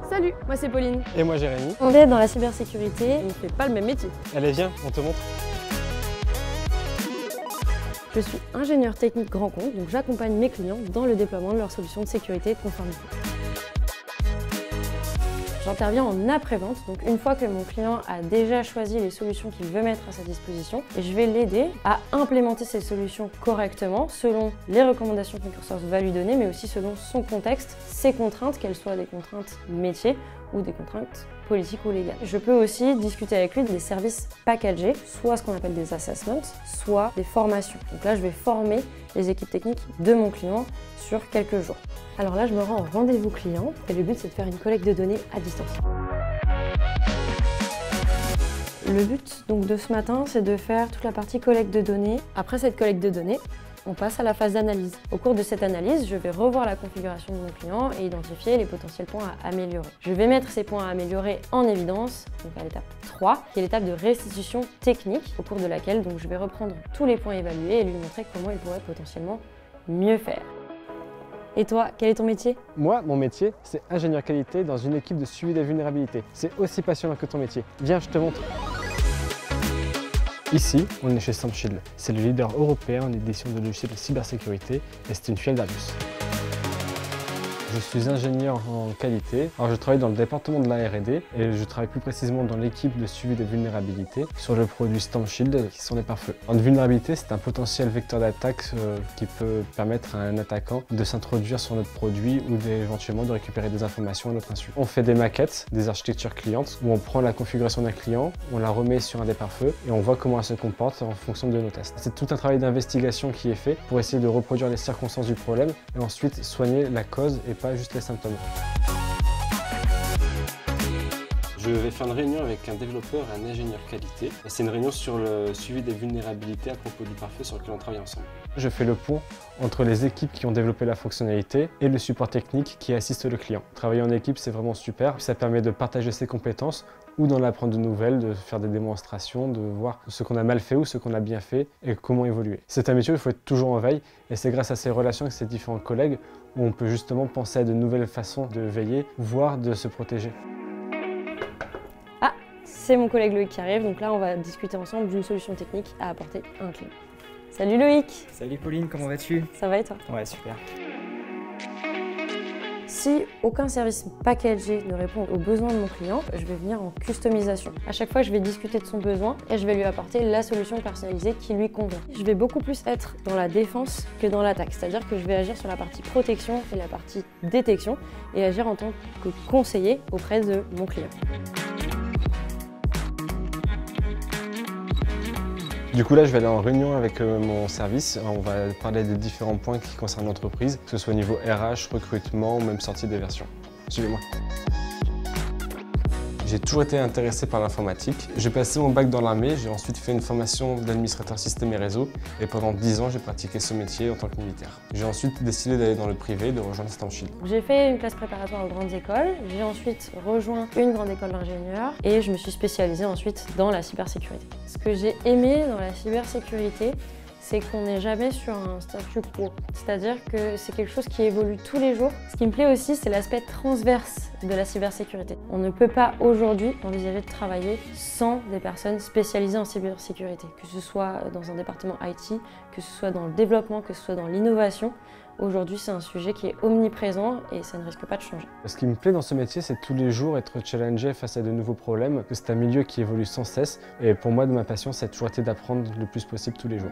Salut, moi c'est Pauline. Et moi Jérémy. On est dans la cybersécurité, on ne fait pas le même métier. Allez viens, on te montre. Je suis ingénieur technique grand compte, donc j'accompagne mes clients dans le déploiement de leurs solutions de sécurité et de conformité. J'interviens en après-vente, donc une fois que mon client a déjà choisi les solutions qu'il veut mettre à sa disposition, je vais l'aider à implémenter ces solutions correctement selon les recommandations que Microsoft va lui donner, mais aussi selon son contexte, ses contraintes, qu'elles soient des contraintes métiers ou des contraintes politiques ou légales. Je peux aussi discuter avec lui des services packagés, soit ce qu'on appelle des assessments, soit des formations. Donc là, je vais former les équipes techniques de mon client sur quelques jours. Alors là, je me rends en rendez-vous client et le but, c'est de faire une collecte de données à distance. Le but donc, de ce matin, c'est de faire toute la partie collecte de données. Après cette collecte de données, on passe à la phase d'analyse. Au cours de cette analyse, je vais revoir la configuration de mon client et identifier les potentiels points à améliorer. Je vais mettre ces points à améliorer en évidence, donc à l'étape 3, qui est l'étape de restitution technique, au cours de laquelle donc, je vais reprendre tous les points évalués et lui montrer comment il pourrait potentiellement mieux faire. Et toi, quel est ton métier? Moi, mon métier, c'est ingénieur qualité dans une équipe de suivi des vulnérabilités. C'est aussi passionnant que ton métier. Viens, je te montre. Ici, on est chez StormShield. C'est le leader européen en édition de logiciels de cybersécurité et c'est une filiale d'Airbus. Je suis ingénieur en qualité. Alors je travaille dans le département de la R&D et je travaille plus précisément dans l'équipe de suivi des vulnérabilités sur le produit StormShield qui sont les pare-feux. Une vulnérabilité, c'est un potentiel vecteur d'attaque qui peut permettre à un attaquant de s'introduire sur notre produit ou éventuellement de récupérer des informations à notre insu. On fait des maquettes, des architectures clientes où on prend la configuration d'un client, on la remet sur un des pare-feux et on voit comment elle se comporte en fonction de nos tests. C'est tout un travail d'investigation qui est fait pour essayer de reproduire les circonstances du problème et ensuite soigner la cause et pas juste les symptômes. Je vais faire une réunion avec un développeur et un ingénieur qualité. C'est une réunion sur le suivi des vulnérabilités à propos du pare-feu sur lequel on travaille ensemble. Je fais le pont entre les équipes qui ont développé la fonctionnalité et le support technique qui assiste le client. Travailler en équipe, c'est vraiment super. Ça permet de partager ses compétences ou d'en apprendre de nouvelles, de faire des démonstrations, de voir ce qu'on a mal fait ou ce qu'on a bien fait et comment évoluer. C'est un métier où il faut être toujours en veille et c'est grâce à ces relations avec ces différents collègues où on peut justement penser à de nouvelles façons de veiller, voire de se protéger. Ah, c'est mon collègue Loïc qui arrive, donc là on va discuter ensemble d'une solution technique à apporter à un client. Salut Loïc! Salut Pauline, comment vas-tu? Ça va et toi? Ouais, super. Si aucun service packagé ne répond aux besoins de mon client, je vais venir en customisation. À chaque fois, je vais discuter de son besoin et je vais lui apporter la solution personnalisée qui lui convient. Je vais beaucoup plus être dans la défense que dans l'attaque, c'est-à-dire que je vais agir sur la partie protection et la partie détection et agir en tant que conseiller auprès de mon client. Du coup là je vais aller en réunion avec mon service, on va parler des différents points qui concernent l'entreprise, que ce soit au niveau RH, recrutement ou même sortie des versions. Suivez-moi. J'ai toujours été intéressé par l'informatique. J'ai passé mon bac dans l'armée, j'ai ensuite fait une formation d'administrateur système et réseau et pendant 10 ans j'ai pratiqué ce métier en tant que militaire. J'ai ensuite décidé d'aller dans le privé et de rejoindre StormShield. J'ai fait une classe préparatoire aux grandes écoles, j'ai ensuite rejoint une grande école d'ingénieurs et je me suis spécialisée ensuite dans la cybersécurité. Ce que j'ai aimé dans la cybersécurité, c'est qu'on n'est jamais sur un statu quo. C'est-à-dire que c'est quelque chose qui évolue tous les jours. Ce qui me plaît aussi, c'est l'aspect transverse de la cybersécurité. On ne peut pas aujourd'hui envisager de travailler sans des personnes spécialisées en cybersécurité, que ce soit dans un département IT, que ce soit dans le développement, que ce soit dans l'innovation. Aujourd'hui, c'est un sujet qui est omniprésent et ça ne risque pas de changer. Ce qui me plaît dans ce métier, c'est tous les jours être challengé face à de nouveaux problèmes, que c'est un milieu qui évolue sans cesse. Et pour moi, de ma passion, ça a toujours été d'apprendre le plus possible tous les jours.